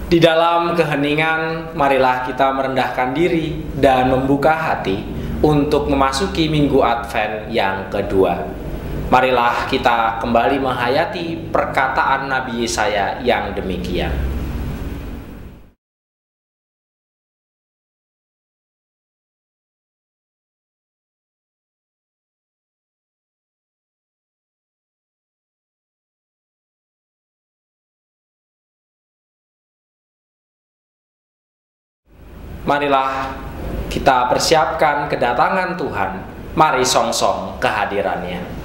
Di dalam keheningan, marilah kita merendahkan diri dan membuka hati untuk memasuki Minggu Advent yang kedua. Marilah kita kembali menghayati perkataan Nabi Yesaya yang demikian. Marilah kita persiapkan kedatangan Tuhan. Mari songsong kehadirannya.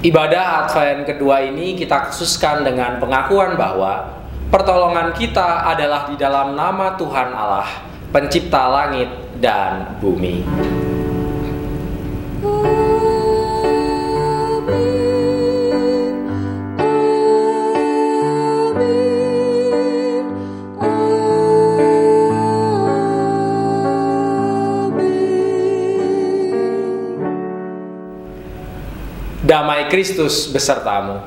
Ibadah Advent kedua ini kita khususkan dengan pengakuan bahwa pertolongan kita adalah di dalam nama Tuhan Allah, pencipta langit dan bumi. Damai Kristus besertamu.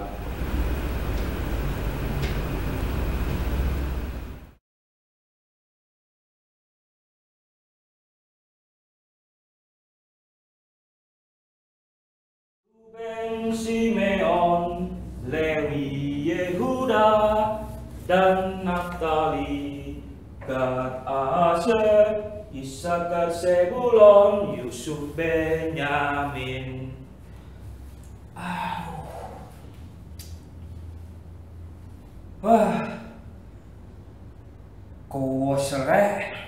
Ruben, Simeon, Lewi, Yehuda, dan Naftali, Gad, Aser, Isakar, Sebulon, Yusuf, Benyamin. Wah, kuwas rek,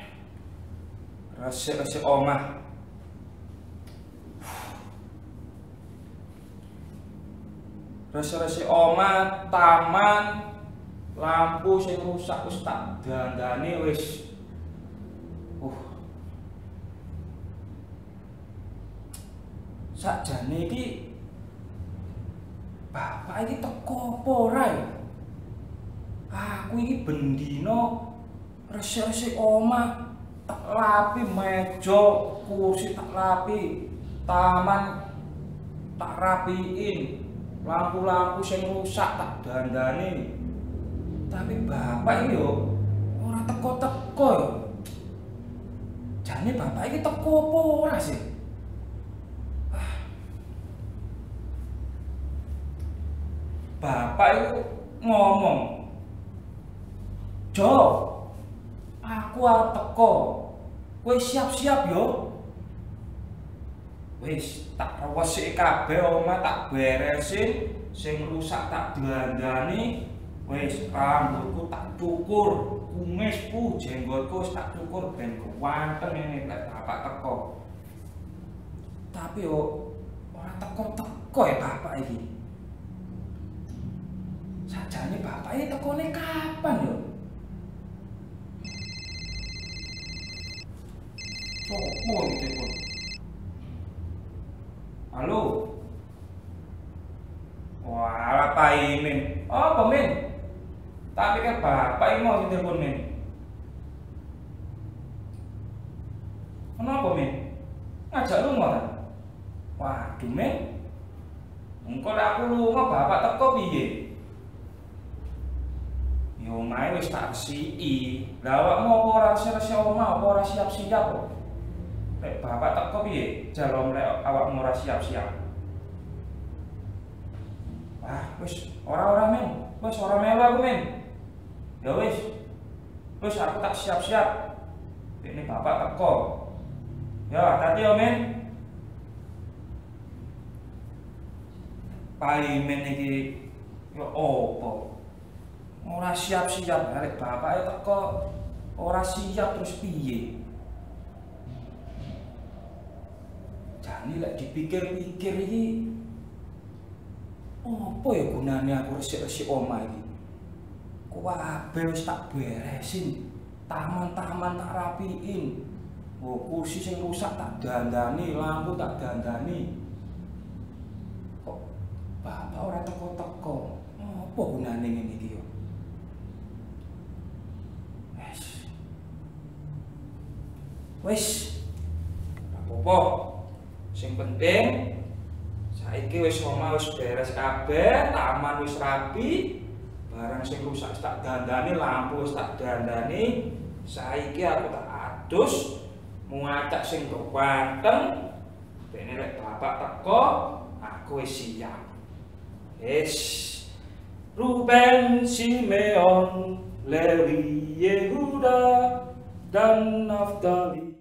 resik omah. Resik omah, taman, lampu sing rusak wis tak dandani wis. Sakjane iki bapak iki teko apa ora ya? Aku iki bendino resik-resik omah tak lapi, meja, kursi tak lapi, taman tak rapiin, lampu-lampu sing rusak tak dandani. Tapi bapak iki yo ora teko-teko yo. Jane bapak iki teko apa ora sih? Bapak itu ngomong, "Jo, aku arep teko. Kowe siap-siap yo." Wis tak resiki kabeh omah, tak beresin, sing rusak tak dandani, Wis rambutku tak cukur, kumisku, jenggotku wis tak cukur ben kuwanteng ngene lek bapak teko. Tapi yo ora teko-teko ya bapak iki. Sajane bapak iki tekone kapan yo? Sopo iki telepon? Halo. Wah, Pak Imin. Oh, Pak Min. Tak pikir bapak ini mau telepon Min. Kenapa Min? Ngajak lu mau tak? Waduh Min. Engko lek aku lunga bapak teko piye? Yo mae wis tak resiki. Lah awakmu apa ora resik-resik omah, apa ora siap-siap kok? Lek bapak teko piye? Jalom lek awakmu ora siap-siap. Wah, wis ora Min. Wis ora melu aku Min. Ya wis. Wis aku tak siap-siap. Ini bapak teko. Ya, tadi ya Min. Pak Imin iki ya opo? Ora siap-siap arek bapake teko ora siap terus piye? Jane lek dipikir-pikir iki opo ya gunane aku resik-resik omah iki? Kabeh wis tak beresin, taman-taman tak rapiin. Oh, kursi sing rusak tak dandani, lampu tak dandani. Kok bapak ora teko-teko? Apa gunane ngene iki yo? Wis. Apa-apa. Sing penting saiki wis omah wis beres kabeh, taman wis rapi, barang sing rusak tak dandani, lampu wis tak dandani. Saiki aku tak adus muacak sing ganteng. Dene lek bapak teko, aku wis siap. Wis. Ruben, Simeon, Lewi, Yehuda, dan Naftali.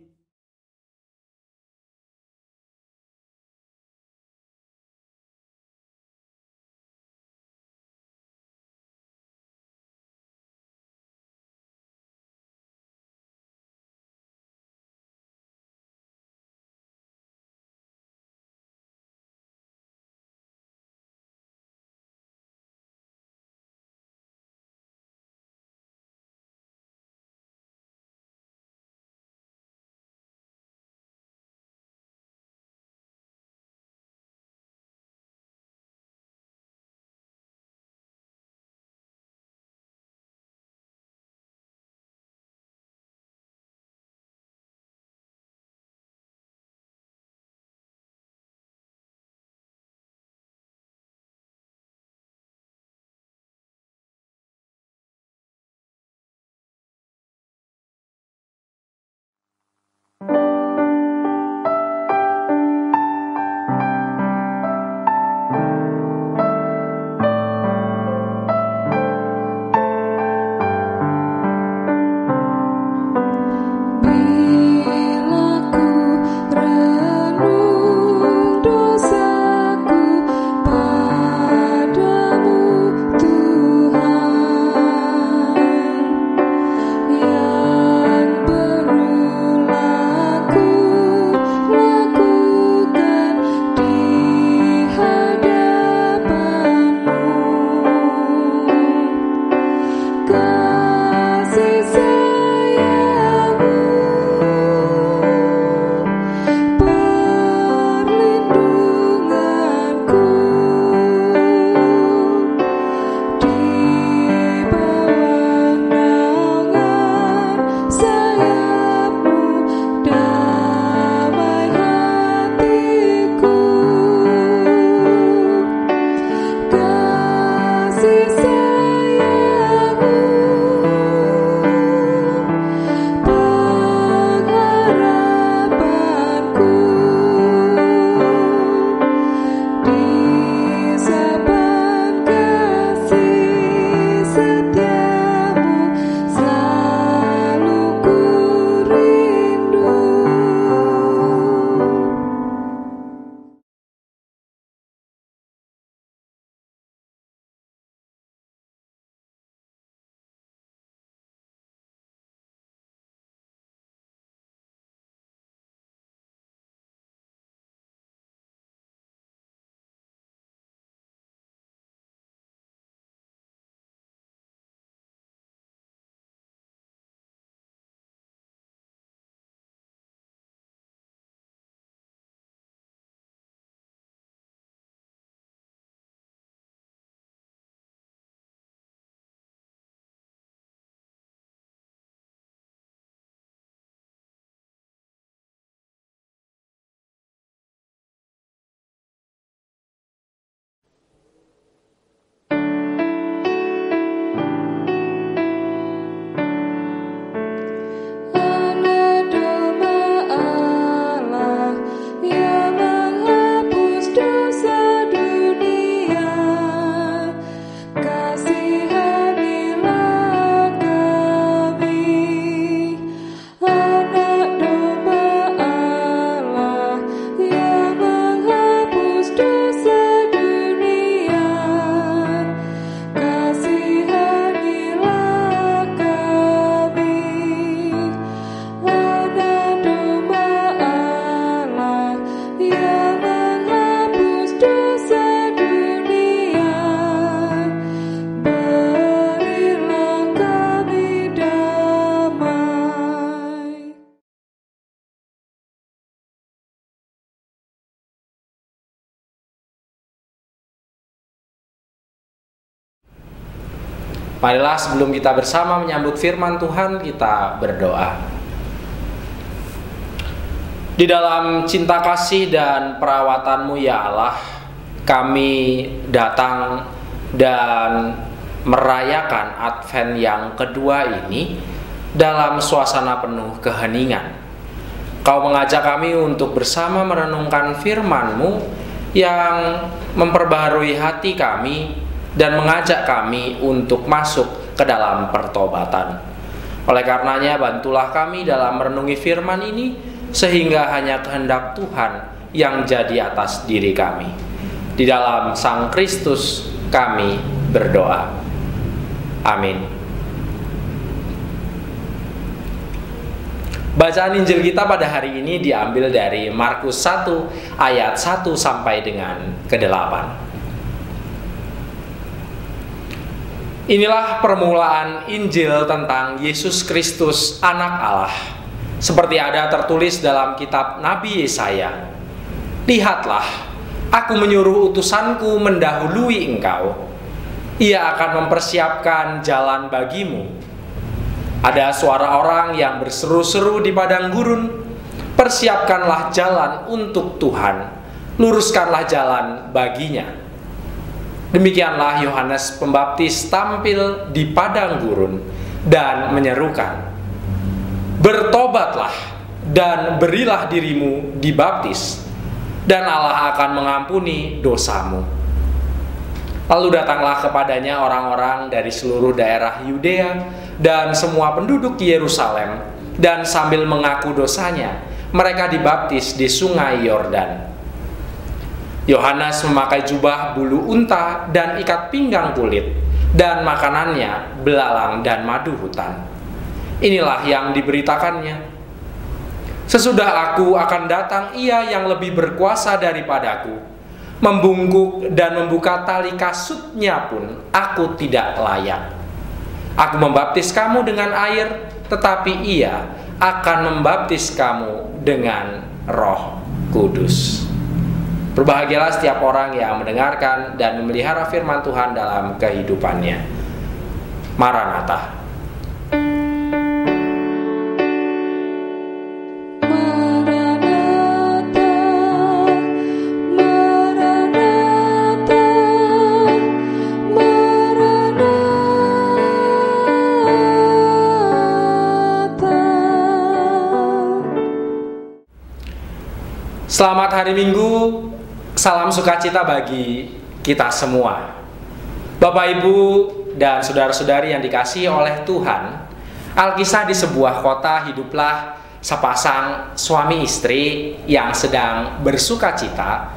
Marilah sebelum kita bersama menyambut firman Tuhan, kita berdoa. Di dalam cinta kasih dan perawatan-Mu ya Allah, kami datang dan merayakan Advent yang kedua ini dalam suasana penuh keheningan. Kau mengajak kami untuk bersama merenungkan firman-Mu yang memperbaharui hati kami dan mengajak kami untuk masuk ke dalam pertobatan. Oleh karenanya, bantulah kami dalam merenungi firman ini, sehingga hanya kehendak Tuhan yang jadi atas diri kami. Di dalam Sang Kristus kami berdoa. Amin. Bacaan Injil kita pada hari ini diambil dari Markus 1 ayat 1 sampai dengan ke-8. Inilah permulaan Injil tentang Yesus Kristus, Anak Allah, seperti ada tertulis dalam kitab Nabi Yesaya. Lihatlah, aku menyuruh utusanku mendahului engkau. Ia akan mempersiapkan jalan bagimu. Ada suara orang yang berseru-seru di padang gurun, persiapkanlah jalan untuk Tuhan, luruskanlah jalan baginya. Demikianlah Yohanes Pembaptis tampil di padang gurun dan menyerukan, bertobatlah dan berilah dirimu dibaptis, dan Allah akan mengampuni dosamu. Lalu datanglah kepadanya orang-orang dari seluruh daerah Yudea dan semua penduduk Yerusalem, dan sambil mengaku dosanya, mereka dibaptis di sungai Yordan. Yohanes memakai jubah bulu unta dan ikat pinggang kulit, dan makanannya belalang dan madu hutan. Inilah yang diberitakannya. Sesudah aku akan datang Ia yang lebih berkuasa daripadaku. Membungkuk dan membuka tali kasutnya pun aku tidak layak. Aku membaptis kamu dengan air, tetapi Ia akan membaptis kamu dengan Roh Kudus. Berbahagialah setiap orang yang mendengarkan dan memelihara firman Tuhan dalam kehidupannya. Maranatha. Selamat hari Minggu, salam sukacita bagi kita semua. Bapak, Ibu, dan saudara-saudari yang dikasihi oleh Tuhan, alkisah di sebuah kota hiduplah sepasang suami istri yang sedang bersukacita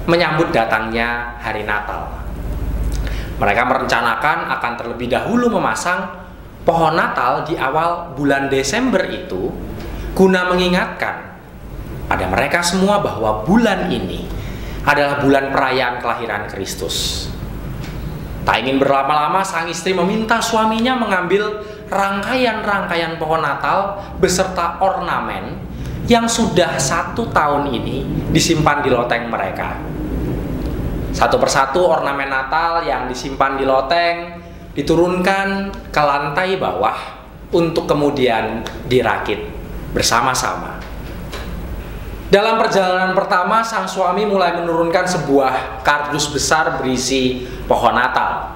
menyambut datangnya hari Natal. Mereka merencanakan akan terlebih dahulu memasang pohon Natal di awal bulan Desember itu, guna mengingatkan pada mereka semua bahwa bulan ini adalah bulan perayaan kelahiran Kristus. Tak ingin berlama-lama, sang istri meminta suaminya mengambil rangkaian-rangkaian pohon Natal beserta ornamen yang sudah 1 tahun ini disimpan di loteng mereka. Satu persatu ornamen Natal yang disimpan di loteng diturunkan ke lantai bawah untuk kemudian dirakit bersama-sama. Dalam perjalanan pertama, sang suami mulai menurunkan sebuah kardus besar berisi pohon Natal.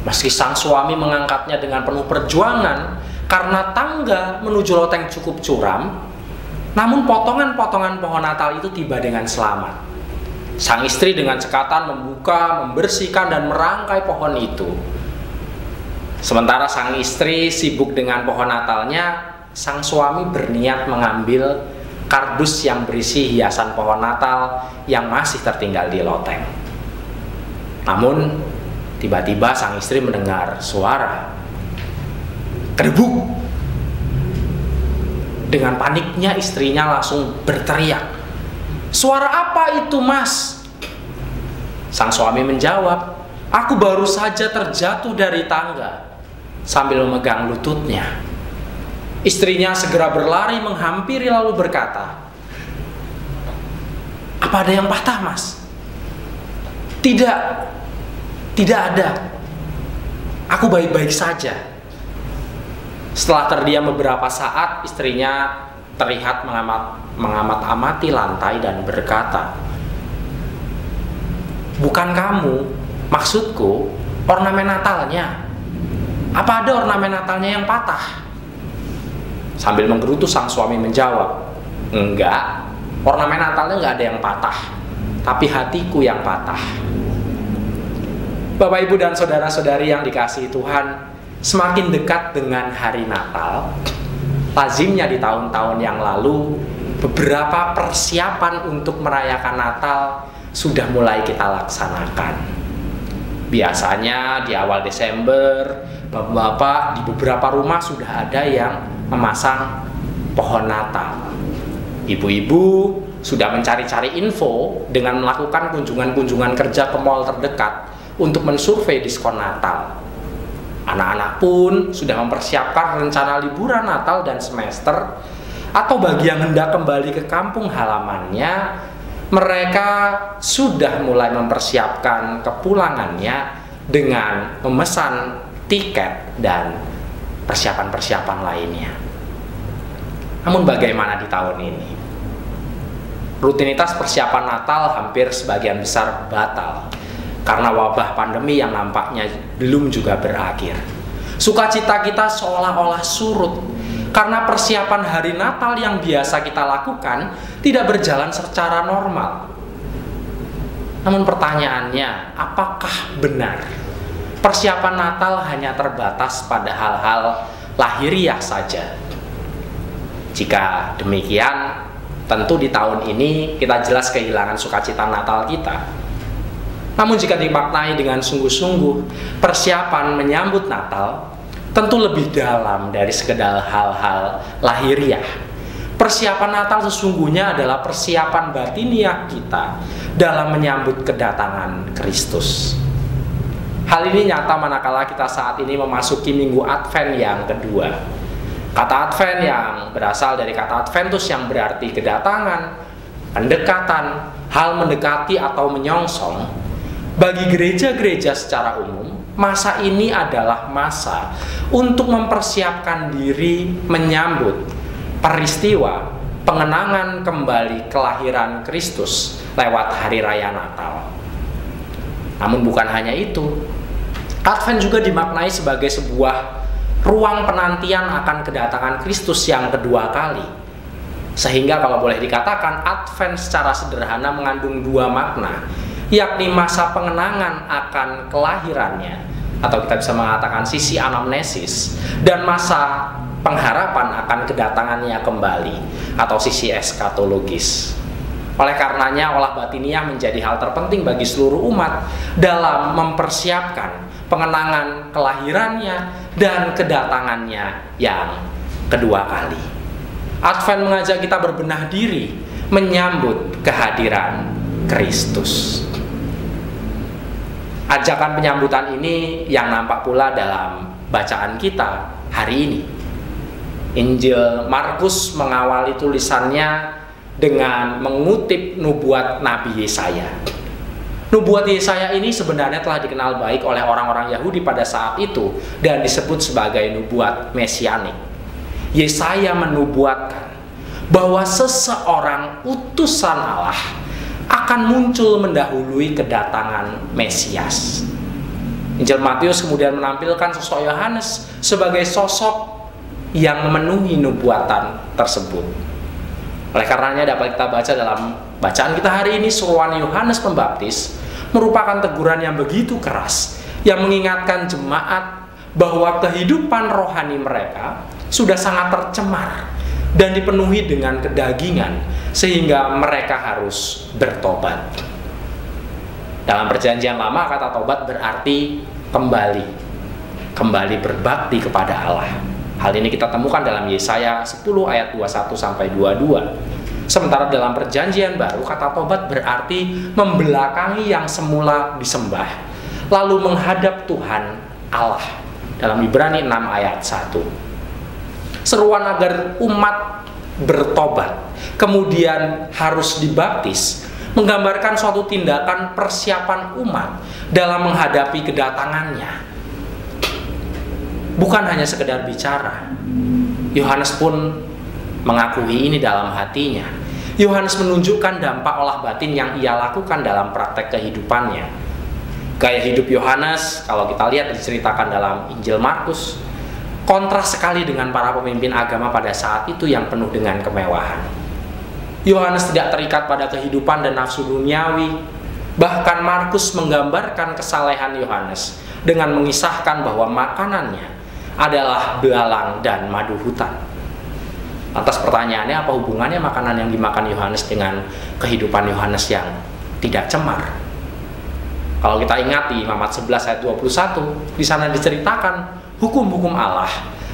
Meski sang suami mengangkatnya dengan penuh perjuangan karena tangga menuju loteng cukup curam, namun potongan-potongan pohon Natal itu tiba dengan selamat. Sang istri dengan cekatan membuka, membersihkan, dan merangkai pohon itu. Sementara sang istri sibuk dengan pohon Natalnya, sang suami berniat mengambil kardus yang berisi hiasan pohon Natal yang masih tertinggal di loteng. Namun, tiba-tiba sang istri mendengar suara kedebuk. Dengan paniknya istrinya langsung berteriak, "Suara apa itu, Mas?" Sang suami menjawab, "Aku baru saja terjatuh dari tangga," sambil memegang lututnya. Istrinya segera berlari menghampiri lalu berkata, "Apa ada yang patah, Mas?" Tidak ada." Aku baik-baik saja. Setelah terdiam beberapa saat, istrinya terlihat mengamat-amati lantai dan berkata, "Bukan kamu, maksudku ornamen Natalnya. Apa ada ornamen Natalnya yang patah?" Sambil menggerutu sang suami menjawab, "Enggak, ornamen Natalnya nggak ada yang patah, tapi hatiku yang patah." Bapak, Ibu, dan saudara-saudari yang dikasihi Tuhan, semakin dekat dengan hari Natal, lazimnya di tahun-tahun yang lalu, beberapa persiapan untuk merayakan Natal sudah mulai kita laksanakan. Biasanya di awal Desember, bapak-bapak di beberapa rumah sudah ada yang memasang pohon Natal. Ibu-ibu sudah mencari-cari info dengan melakukan kunjungan-kunjungan kerja ke mal terdekat untuk mensurvei diskon Natal. Anak-anak pun sudah mempersiapkan rencana liburan Natal dan semester, atau bagi yang hendak kembali ke kampung halamannya, mereka sudah mulai mempersiapkan kepulangannya dengan memesan tiket dan persiapan-persiapan lainnya. Namun bagaimana di tahun ini? Rutinitas persiapan Natal hampir sebagian besar batal karena wabah pandemi yang nampaknya belum juga berakhir. Sukacita kita seolah-olah surut karena persiapan hari Natal yang biasa kita lakukan tidak berjalan secara normal. Namun pertanyaannya, apakah benar persiapan Natal hanya terbatas pada hal-hal lahiriah saja? Jika demikian, tentu di tahun ini kita jelas kehilangan sukacita Natal kita. Namun jika dimaknai dengan sungguh-sungguh, persiapan menyambut Natal tentu lebih dalam dari sekedar hal-hal lahiriah. Persiapan Natal sesungguhnya adalah persiapan batiniah kita dalam menyambut kedatangan Kristus. Hal ini nyata manakala kita saat ini memasuki minggu Advent yang kedua. Kata Advent yang berasal dari kata Adventus yang berarti kedatangan, pendekatan, hal mendekati atau menyongsong. Bagi gereja-gereja secara umum, masa ini adalah masa untuk mempersiapkan diri menyambut peristiwa pengenangan kembali kelahiran Kristus lewat hari raya Natal. Namun bukan hanya itu, Advent juga dimaknai sebagai sebuah ruang penantian akan kedatangan Kristus yang kedua kali. Sehingga kalau boleh dikatakan, Advent secara sederhana mengandung dua makna, yakni masa pengenangan akan kelahirannya, atau kita bisa mengatakan sisi anamnesis, dan masa pengharapan akan kedatangannya kembali, atau sisi eskatologis. Oleh karenanya, olah batiniah menjadi hal terpenting bagi seluruh umat dalam mempersiapkan pengenangan kelahirannya dan kedatangannya yang kedua kali. Advent mengajak kita berbenah diri menyambut kehadiran Kristus. Ajakan penyambutan ini yang nampak pula dalam bacaan kita hari ini. Injil Markus mengawali tulisannya dengan mengutip nubuat Nabi Yesaya. Nubuat Yesaya ini sebenarnya telah dikenal baik oleh orang-orang Yahudi pada saat itu dan disebut sebagai nubuat mesianik. Yesaya menubuatkan bahwa seseorang utusan Allah akan muncul mendahului kedatangan Mesias. Injil Matius kemudian menampilkan sosok Yohanes sebagai sosok yang memenuhi nubuatan tersebut. Oleh karenanya dapat kita baca dalam bacaan kita hari ini, seruan Yohanes Pembaptis merupakan teguran yang begitu keras yang mengingatkan jemaat bahwa kehidupan rohani mereka sudah sangat tercemar dan dipenuhi dengan kedagingan sehingga mereka harus bertobat. Dalam perjanjian lama, kata tobat berarti kembali berbakti kepada Allah. Hal ini kita temukan dalam Yesaya 10 ayat 21 sampai 22. Sementara dalam perjanjian baru, kata tobat berarti membelakangi yang semula disembah lalu menghadap Tuhan Allah. Dalam Ibrani 6 ayat 1. Seruan agar umat bertobat kemudian harus dibaptis menggambarkan suatu tindakan persiapan umat dalam menghadapi kedatangannya. bukan hanya sekedar bicara. Yohanes pun mengakui ini dalam hatinya. Yohanes menunjukkan dampak olah batin yang ia lakukan dalam praktek kehidupannya. Gaya hidup Yohanes, kalau kita lihat diceritakan dalam Injil Markus, kontras sekali dengan para pemimpin agama pada saat itu yang penuh dengan kemewahan. Yohanes tidak terikat pada kehidupan dan nafsu duniawi. Bahkan Markus menggambarkan kesalehan Yohanes dengan mengisahkan bahwa makanannya adalah belalang dan madu hutan. Lantas pertanyaannya, apa hubungannya makanan yang dimakan Yohanes dengan kehidupan Yohanes yang tidak cemar? Kalau kita ingat di Imamat 11 ayat 21, di sana diceritakan hukum-hukum Allah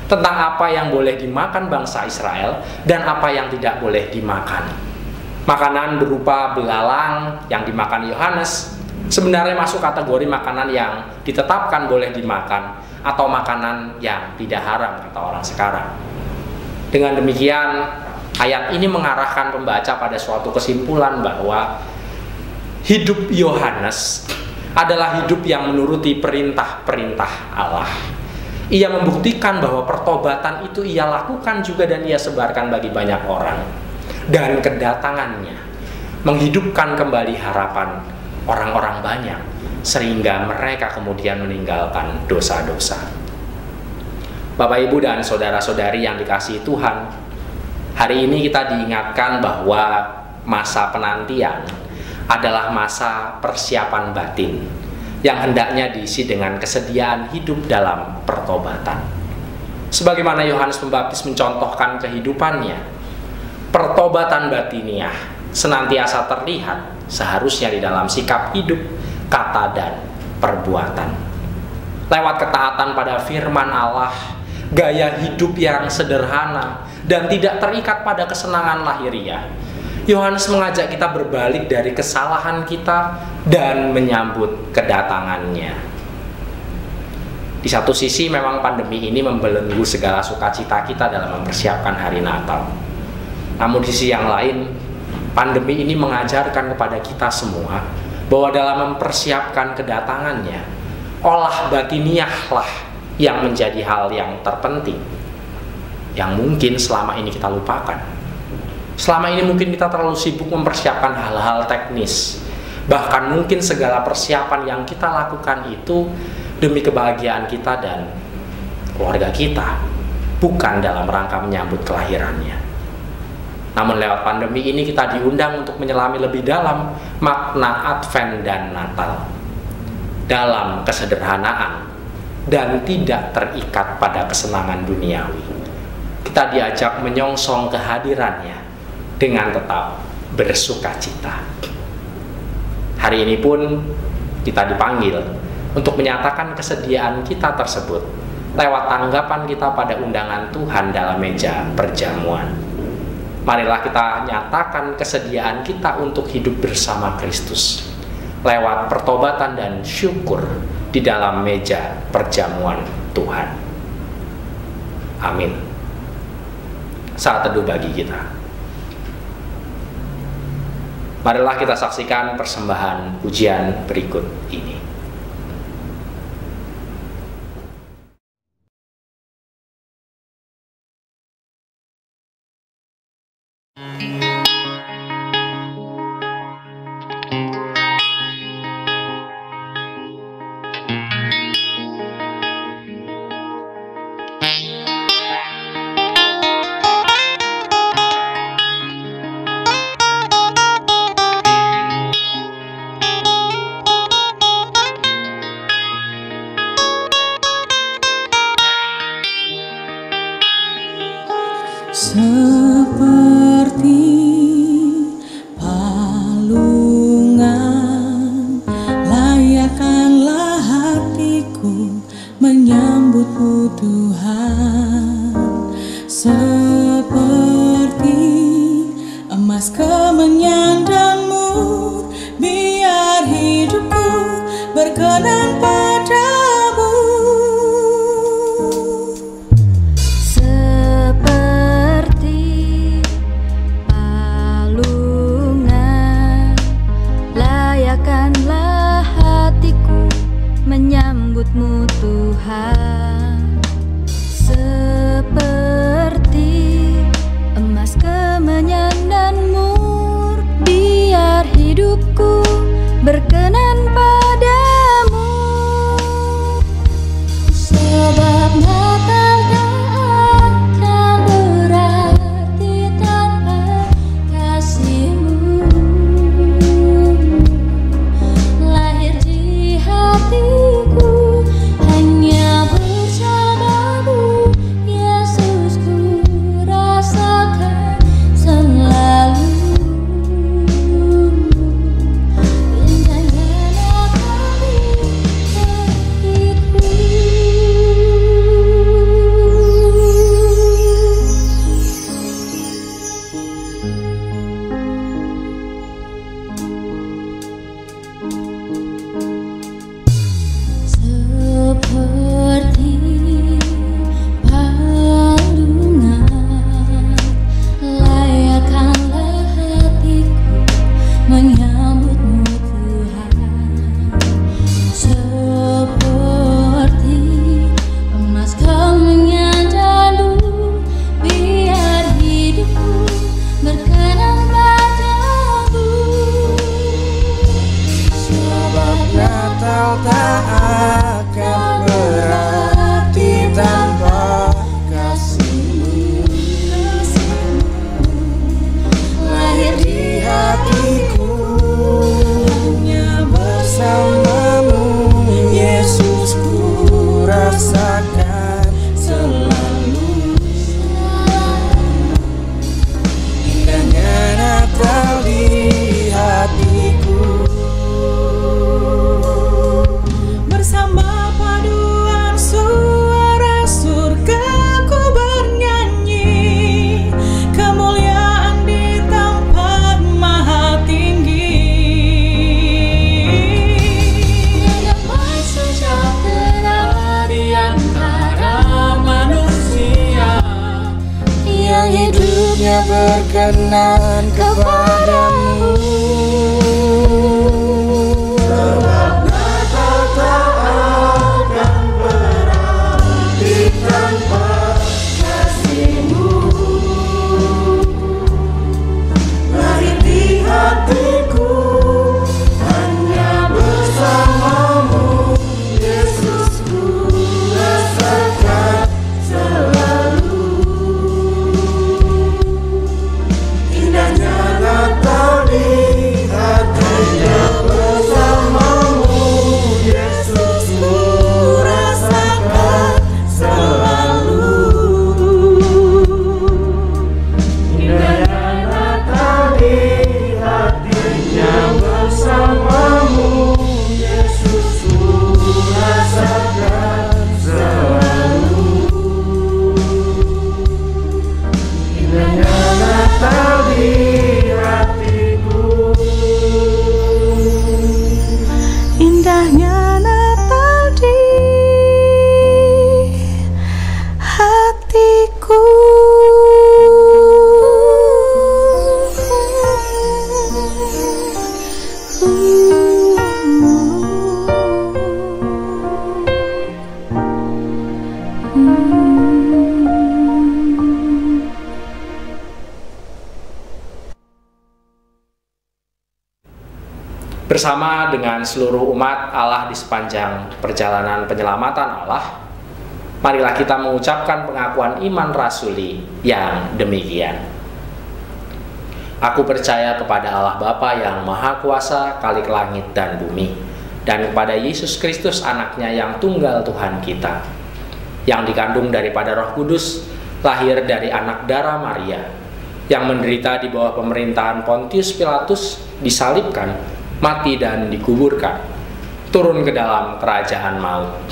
tentang apa yang boleh dimakan bangsa Israel dan apa yang tidak boleh dimakan. Makanan berupa belalang yang dimakan Yohanes sebenarnya masuk kategori makanan yang ditetapkan boleh dimakan atau makanan yang tidak haram kata orang sekarang. Dengan demikian, ayat ini mengarahkan pembaca pada suatu kesimpulan bahwa hidup Yohanes adalah hidup yang menuruti perintah-perintah Allah. Ia membuktikan bahwa pertobatan itu ia lakukan juga dan ia sebarkan bagi banyak orang. Dan kedatangannya menghidupkan kembali harapan orang-orang banyak sehingga mereka kemudian meninggalkan dosa-dosa. Bapak, Ibu, dan saudara-saudari yang dikasihi Tuhan, hari ini kita diingatkan bahwa masa penantian adalah masa persiapan batin yang hendaknya diisi dengan kesediaan hidup dalam pertobatan. Sebagaimana Yohanes Pembaptis mencontohkan kehidupannya, pertobatan batiniah senantiasa terlihat seharusnya di dalam sikap hidup, kata, dan perbuatan. Lewat ketaatan pada firman Allah, gaya hidup yang sederhana dan tidak terikat pada kesenangan lahiriah, Yohanes mengajak kita berbalik dari kesalahan kita dan menyambut kedatangannya. Di satu sisi memang pandemi ini membelenggu segala sukacita kita dalam mempersiapkan hari Natal. Namun di sisi yang lain, pandemi ini mengajarkan kepada kita semua bahwa dalam mempersiapkan kedatangannya, olah batiniahlah yang menjadi hal yang terpenting, yang mungkin selama ini kita lupakan. Selama ini mungkin kita terlalu sibuk mempersiapkan hal-hal teknis. Bahkan mungkin segala persiapan yang kita lakukan itu demi kebahagiaan kita dan keluarga kita, bukan dalam rangka menyambut kelahirannya. Namun lewat pandemi ini kita diundang untuk menyelami lebih dalam makna Advent dan Natal dalam kesederhanaan dan tidak terikat pada kesenangan duniawi. Kita diajak menyongsong kehadirannya dengan tetap bersukacita. Hari ini pun kita dipanggil untuk menyatakan kesediaan kita tersebut lewat tanggapan kita pada undangan Tuhan dalam meja perjamuan. Marilah kita nyatakan kesediaan kita untuk hidup bersama Kristus lewat pertobatan dan syukur di dalam meja perjamuan Tuhan. Amin. Saat teduh bagi kita. Marilah kita saksikan persembahan pujian berikut ini. Seperti palungan, layakkanlah hatiku menyambutmu Tuhan. Seperti emas kemenyan dan mur, biar hidupku berkenan padamu. Menyambutmu Tuhan, hanya berkenan kepadamu. Sebab Natal tak akan berarti tanpa kasih-Mu. Lahir di hatiku hanya bersama-Mu, Yesusku, rasakan selalu. Indahnya Natal di hatinya bersama-Mu, Yesusku, rasakan selalu. Indahnya Natal di hatinya bersama-Mu, Yesusku, rasakan selalu. Indahnya Natal di hatiku. Indahnya Natal di hatiku. Bersama dengan seluruh umat Allah di sepanjang perjalanan penyelamatan Allah, marilah kita mengucapkan pengakuan iman rasuli yang demikian. Aku percaya kepada Allah Bapa yang Maha Kuasa, Khalik langit dan bumi, dan kepada Yesus Kristus anaknya yang tunggal Tuhan kita, yang dikandung daripada Roh Kudus, lahir dari anak darah Maria, yang menderita di bawah pemerintahan Pontius Pilatus, disalibkan, mati dan dikuburkan, turun ke dalam kerajaan maut.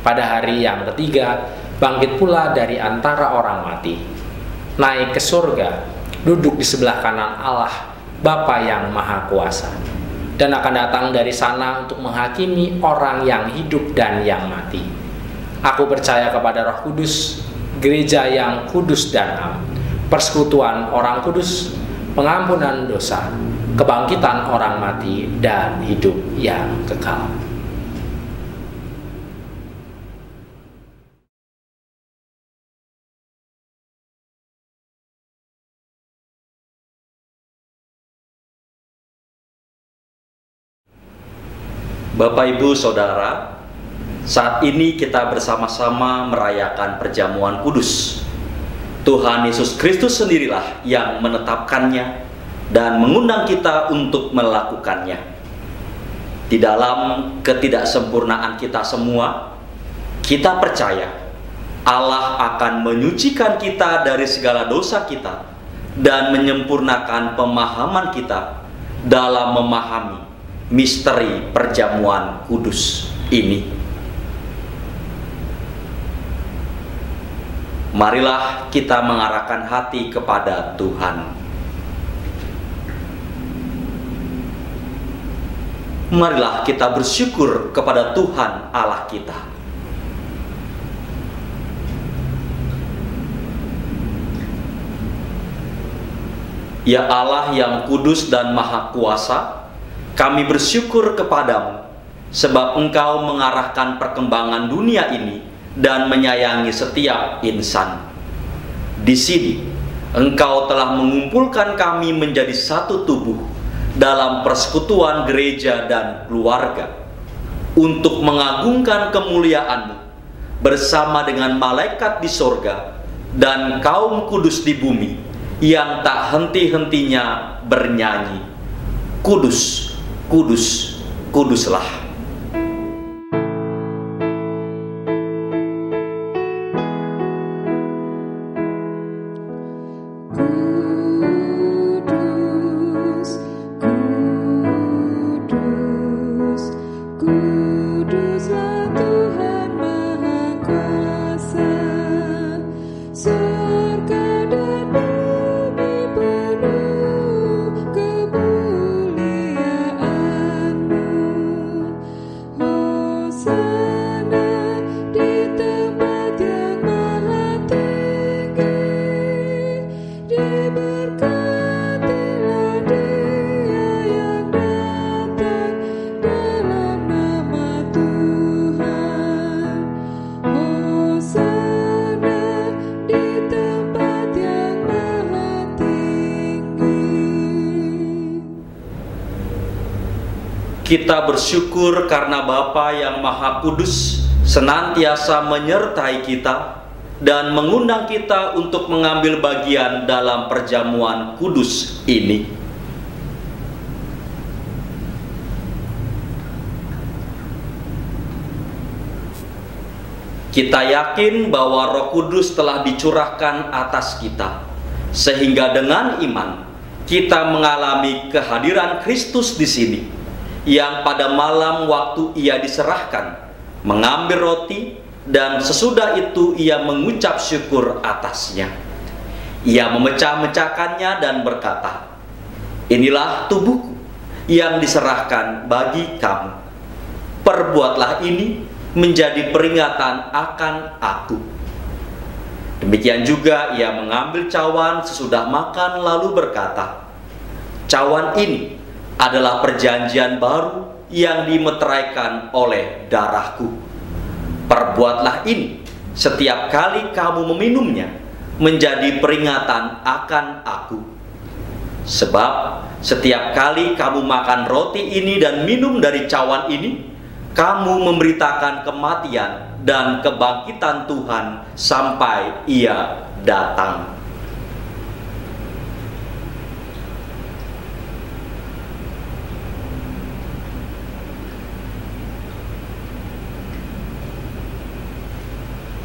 Pada hari yang ketiga, bangkit pula dari antara orang mati, naik ke surga, duduk di sebelah kanan Allah, Bapa yang Maha Kuasa, dan akan datang dari sana untuk menghakimi orang yang hidup dan yang mati. Aku percaya kepada Roh Kudus, gereja yang kudus dan am, persekutuan orang kudus, pengampunan dosa, kebangkitan orang mati, dan hidup yang kekal. Bapak, Ibu, Saudara, saat ini kita bersama-sama merayakan perjamuan kudus. Tuhan Yesus Kristus sendirilah yang menetapkannya dan mengundang kita untuk melakukannya. Di dalam ketidaksempurnaan kita semua, kita percaya Allah akan menyucikan kita dari segala dosa kita dan menyempurnakan pemahaman kita dalam memahami misteri perjamuan kudus ini. Marilah kita mengarahkan hati kepada Tuhan. Marilah kita bersyukur kepada Tuhan Allah kita. Ya Allah yang kudus dan maha kuasa, kami bersyukur kepadamu, sebab Engkau mengarahkan perkembangan dunia ini dan menyayangi setiap insan. Di sini, Engkau telah mengumpulkan kami menjadi satu tubuh dalam persekutuan gereja dan keluarga, untuk mengagungkan kemuliaan-Mu bersama dengan malaikat di sorga dan kaum kudus di bumi yang tak henti-hentinya bernyanyi, Kudus, kudus, kuduslah. Kuduslah Tuhan Maha Kuasa, surga dan bumi penuh kemuliaan-Mu. Kita bersyukur karena Bapa yang Maha Kudus senantiasa menyertai kita dan mengundang kita untuk mengambil bagian dalam perjamuan kudus ini. Kita yakin bahwa Roh Kudus telah dicurahkan atas kita, sehingga dengan iman kita mengalami kehadiran Kristus di sini, yang pada malam waktu ia diserahkan, mengambil roti, dan sesudah itu ia mengucap syukur atasnya. Ia memecah-mecahkannya dan berkata, "Inilah tubuhku yang diserahkan bagi kamu. Perbuatlah ini menjadi peringatan akan aku." Demikian juga ia mengambil cawan sesudah makan lalu berkata, "Cawan ini adalah perjanjian baru yang dimeteraikan oleh darahku. Perbuatlah ini setiap kali kamu meminumnya menjadi peringatan akan aku. Sebab setiap kali kamu makan roti ini dan minum dari cawan ini, kamu memberitakan kematian dan kebangkitan Tuhan sampai ia datang."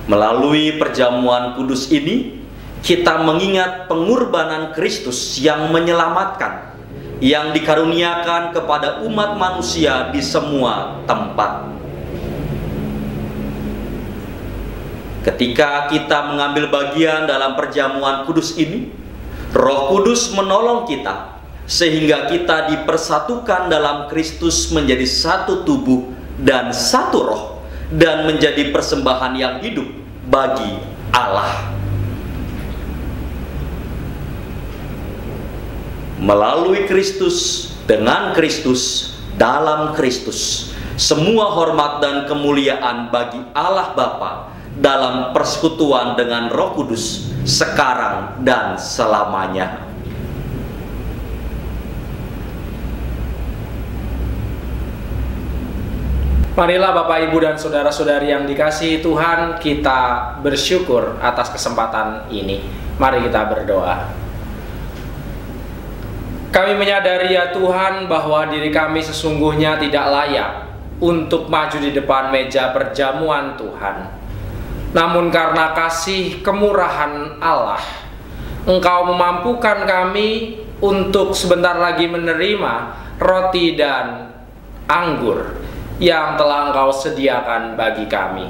Melalui perjamuan kudus ini, kita mengingat pengorbanan Kristus yang menyelamatkan, yang dikaruniakan kepada umat manusia di semua tempat. Ketika kita mengambil bagian dalam perjamuan kudus ini, Roh Kudus menolong kita, sehingga kita dipersatukan dalam Kristus menjadi satu tubuh dan satu roh, dan menjadi persembahan yang hidup bagi Allah. Melalui Kristus, dengan Kristus, dalam Kristus, semua hormat dan kemuliaan bagi Allah Bapa dalam persekutuan dengan Roh Kudus sekarang dan selamanya. Marilah Bapak, Ibu, dan saudara-saudari yang dikasihi Tuhan, kita bersyukur atas kesempatan ini. Mari kita berdoa. Kami menyadari ya Tuhan bahwa diri kami sesungguhnya tidak layak untuk maju di depan meja perjamuan Tuhan. Namun karena kasih kemurahan Allah, Engkau memampukan kami untuk sebentar lagi menerima roti dan anggur yang telah Engkau sediakan bagi kami.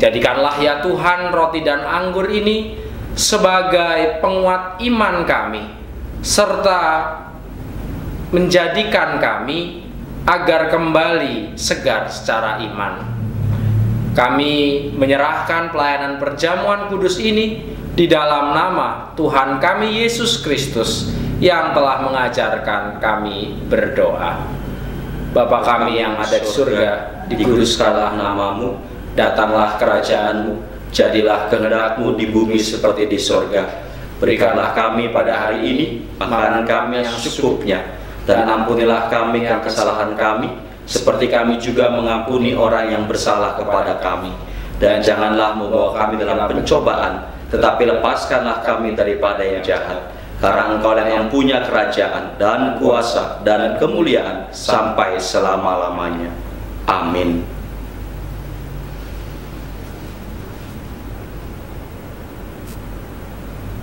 Jadikanlah ya Tuhan roti dan anggur ini sebagai penguat iman kami, serta menjadikan kami agar kembali segar secara iman. Kami menyerahkan pelayanan perjamuan kudus ini di dalam nama Tuhan kami Yesus Kristus yang telah mengajarkan kami berdoa. Bapa kami yang ada di surga, dikuduskanlah namamu, datanglah kerajaanmu, jadilah kehendak-Mu di bumi seperti di surga. Berikanlah kami pada hari ini makanan kami yang secukupnya, dan ampunilah kami akan kesalahan kami, seperti kami juga mengampuni orang yang bersalah kepada kami. Dan janganlah membawa kami dalam pencobaan, tetapi lepaskanlah kami daripada yang jahat. Karena Engkau yang punya kerajaan dan kuasa dan kemuliaan sampai selama-lamanya. Amin.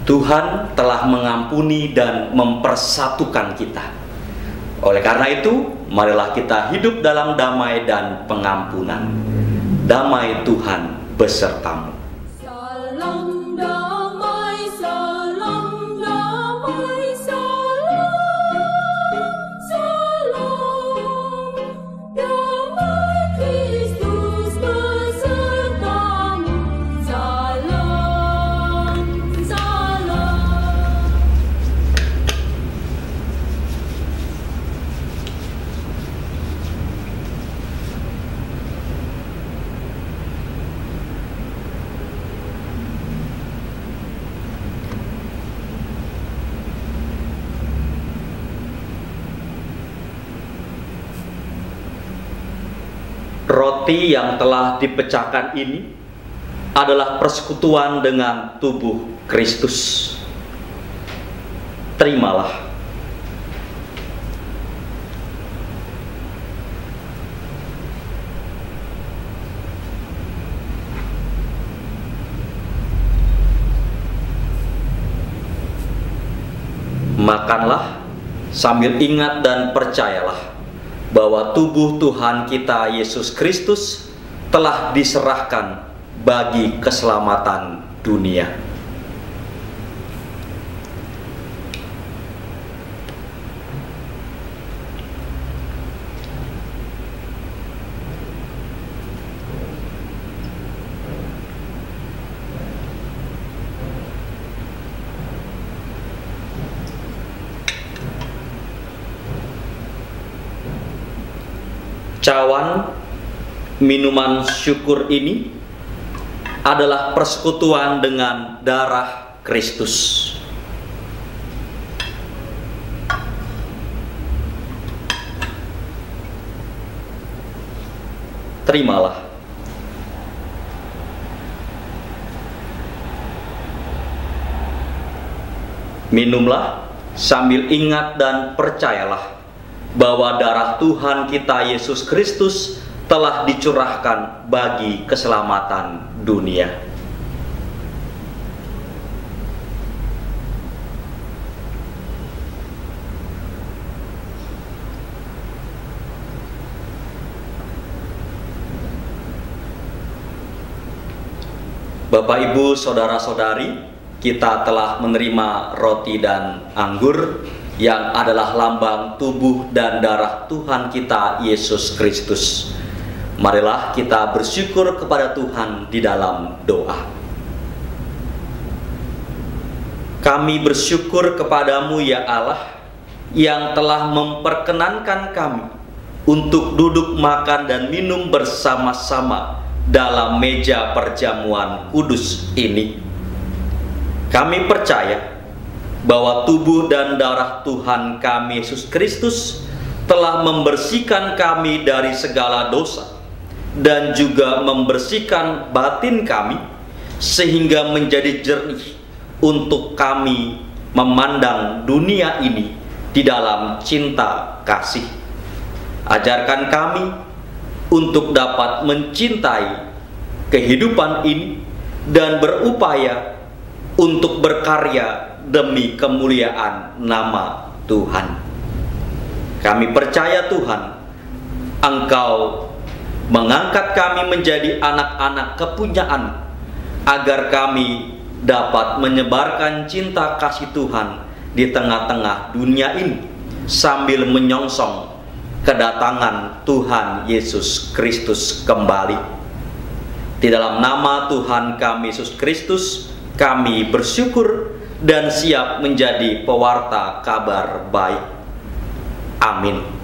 Tuhan telah mengampuni dan mempersatukan kita. Oleh karena itu, marilah kita hidup dalam damai dan pengampunan. Damai Tuhan besertamu. Salam damai, salam damai, salam, salam, damai Kristus besertamu, salam, salam. Roti yang telah dipecahkan ini adalah persekutuan dengan tubuh Kristus. Terimalah. Makanlah sambil ingat dan percayalah bahwa tubuh Tuhan kita Yesus Kristus telah diserahkan bagi keselamatan dunia. Cawan minuman syukur ini adalah persekutuan dengan darah Kristus. Terimalah. Minumlah sambil ingat dan percayalah bahwa darah Tuhan kita Yesus Kristus telah dicurahkan bagi keselamatan dunia. Bapak, Ibu, saudara-saudari, kita telah menerima roti dan anggur yang adalah lambang tubuh dan darah Tuhan kita Yesus Kristus. Marilah kita bersyukur kepada Tuhan di dalam doa. Kami bersyukur kepadamu ya Allah, yang telah memperkenankan kami untuk duduk makan dan minum bersama-sama dalam meja perjamuan kudus ini. Kami percaya bahwa tubuh dan darah Tuhan kami Yesus Kristus telah membersihkan kami dari segala dosa dan juga membersihkan batin kami sehingga menjadi jernih untuk kami memandang dunia ini di dalam cinta kasih. Ajarkan kami untuk dapat mencintai kehidupan ini dan berupaya untuk berkarya demi kemuliaan nama Tuhan. Kami percaya Tuhan, Engkau mengangkat kami menjadi anak-anak kepunyaan agar kami dapat menyebarkan cinta kasih Tuhan di tengah-tengah dunia ini sambil menyongsong kedatangan Tuhan Yesus Kristus kembali. Di dalam nama Tuhan kami Yesus Kristus, kami bersyukur dan siap menjadi pewarta kabar baik. Amin.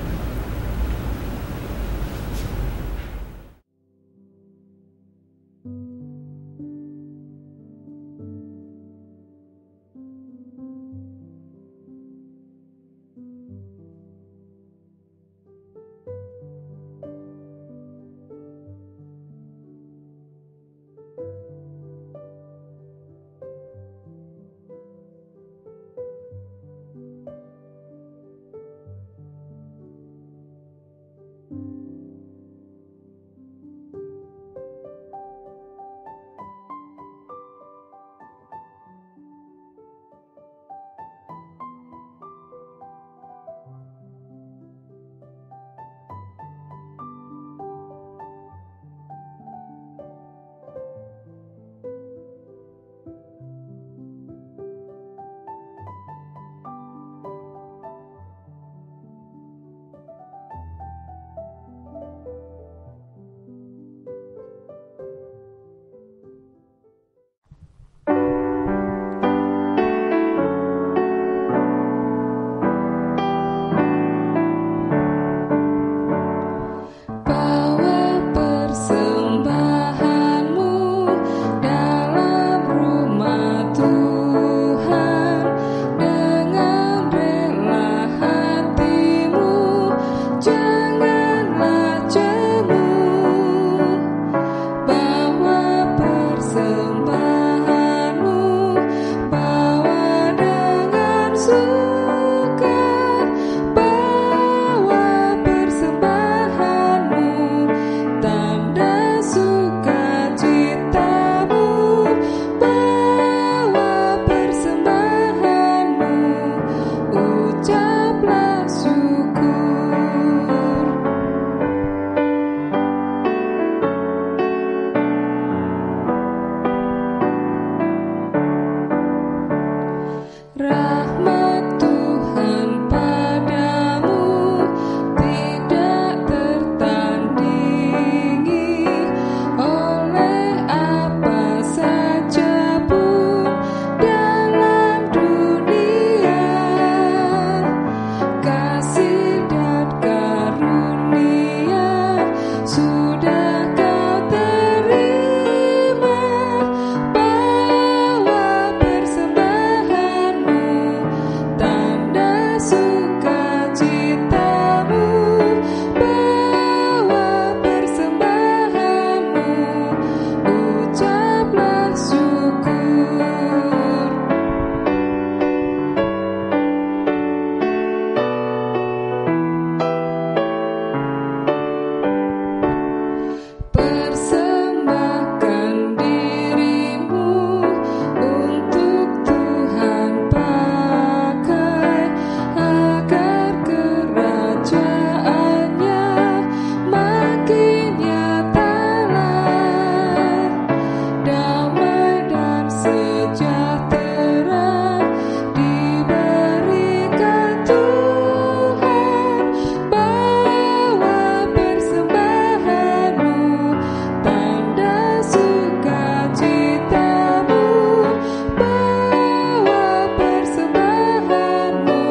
sejahtera diberikan Tuhan, bawa persembahanmu, tanda sukacitamu, bawa persembahanmu,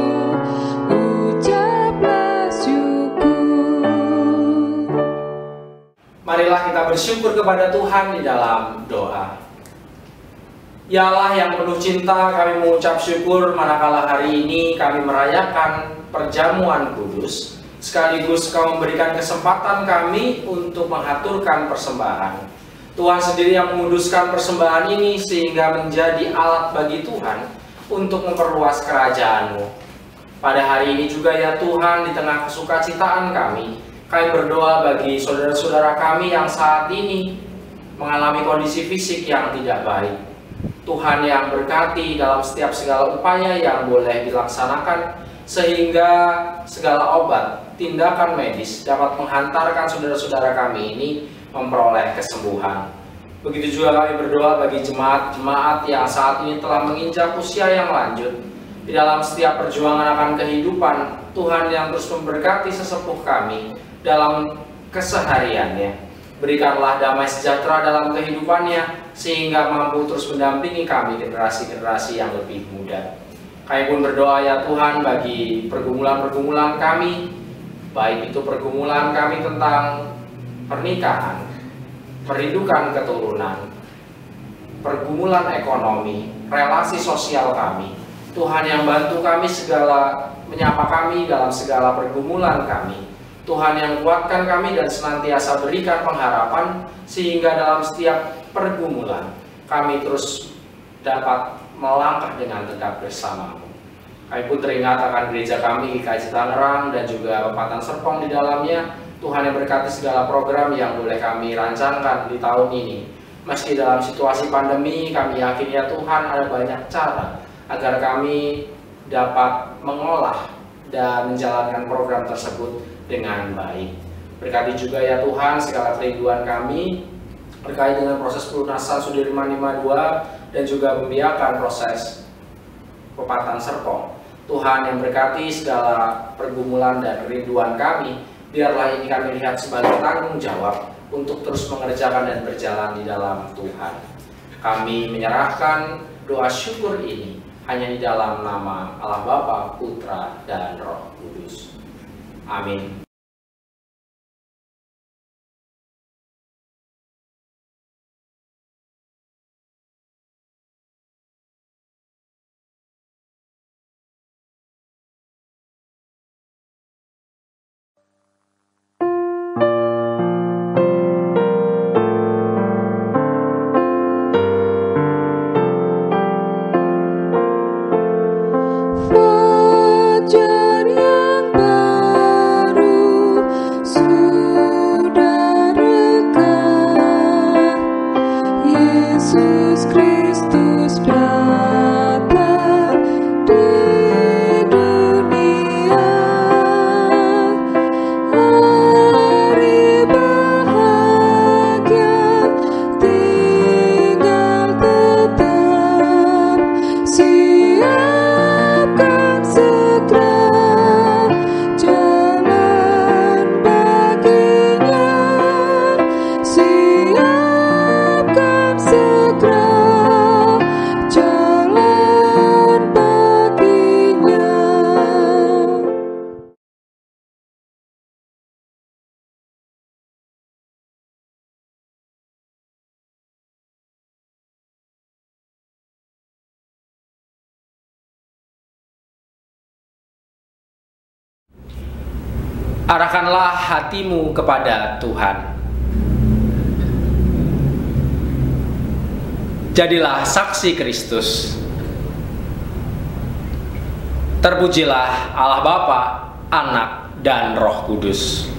ucaplah syukur. Marilah kita bersyukur kepada Tuhan di dalam doa. Ya Allah yang penuh cinta, kami mengucap syukur manakala hari ini kami merayakan perjamuan kudus, sekaligus Kau memberikan kesempatan kami untuk mengaturkan persembahan. Tuhan sendiri yang menguduskan persembahan ini sehingga menjadi alat bagi Tuhan untuk memperluas kerajaan-Mu. Pada hari ini juga ya Tuhan, di tengah kesukacitaan kami berdoa bagi saudara-saudara kami yang saat ini mengalami kondisi fisik yang tidak baik. Tuhan yang berkati dalam setiap segala upaya yang boleh dilaksanakan, sehingga segala obat, tindakan medis dapat menghantarkan saudara-saudara kami ini memperoleh kesembuhan. Begitu juga kami berdoa bagi jemaat-jemaat yang saat ini telah menginjak usia yang lanjut. Di dalam setiap perjuangan akan kehidupan, Tuhan yang terus memberkati sesepuh kami dalam kesehariannya. Berikanlah damai sejahtera dalam kehidupannya, sehingga mampu terus mendampingi kami generasi-generasi yang lebih muda. Kami pun berdoa ya Tuhan bagi pergumulan-pergumulan kami, baik itu pergumulan kami tentang pernikahan, merindukan keturunan, pergumulan ekonomi, relasi sosial kami. Tuhan yang bantu kami menyapa kami dalam segala pergumulan kami. Tuhan yang kuatkan kami dan senantiasa berikan pengharapan, sehingga dalam setiap pergumulan kami terus dapat melangkah dengan tegap bersama-Mu. Kami pun teringat akan gereja kami, GKJ Tangerang dan juga Pepatan Serpong di dalamnya. Tuhan yang berkati segala program yang boleh kami rancangkan di tahun ini. Meski dalam situasi pandemi, kami yakin ya Tuhan ada banyak cara agar kami dapat mengolah dan menjalankan program tersebut dengan baik. Berkati juga ya Tuhan segala kerinduan kami terkait dengan proses pelunasan Sudirman 52 dan juga membiarkan proses Pepatan Serpong. Tuhan yang berkati segala pergumulan dan kerinduan kami, biarlah ini kami lihat sebagai tanggung jawab untuk terus mengerjakan dan berjalan di dalam Tuhan. Kami menyerahkan doa syukur ini hanya di dalam nama Allah Bapa, Putra, dan Roh Kudus. Amin. Fajar yang baru sudah dekat, Yesus Kristus datang di dunia. Hari bahagia tinggal tetap, siapkan segera jalan baginya, siapkan segera jalan baginya. Arahkanlah hatimu kepada Tuhan. Jadilah saksi Kristus. Terpujilah Allah Bapa, Anak, dan Roh Kudus.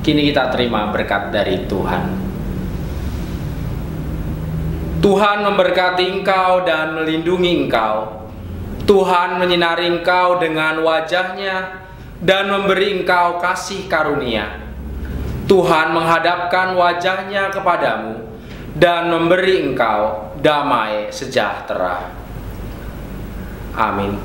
Kini kita terima berkat dari Tuhan. Tuhan memberkati engkau dan melindungi engkau. Tuhan menyinari engkau dengan wajah-Nya dan memberi engkau kasih karunia. Tuhan menghadapkan wajah-Nya kepadamu dan memberi engkau damai sejahtera. Amin.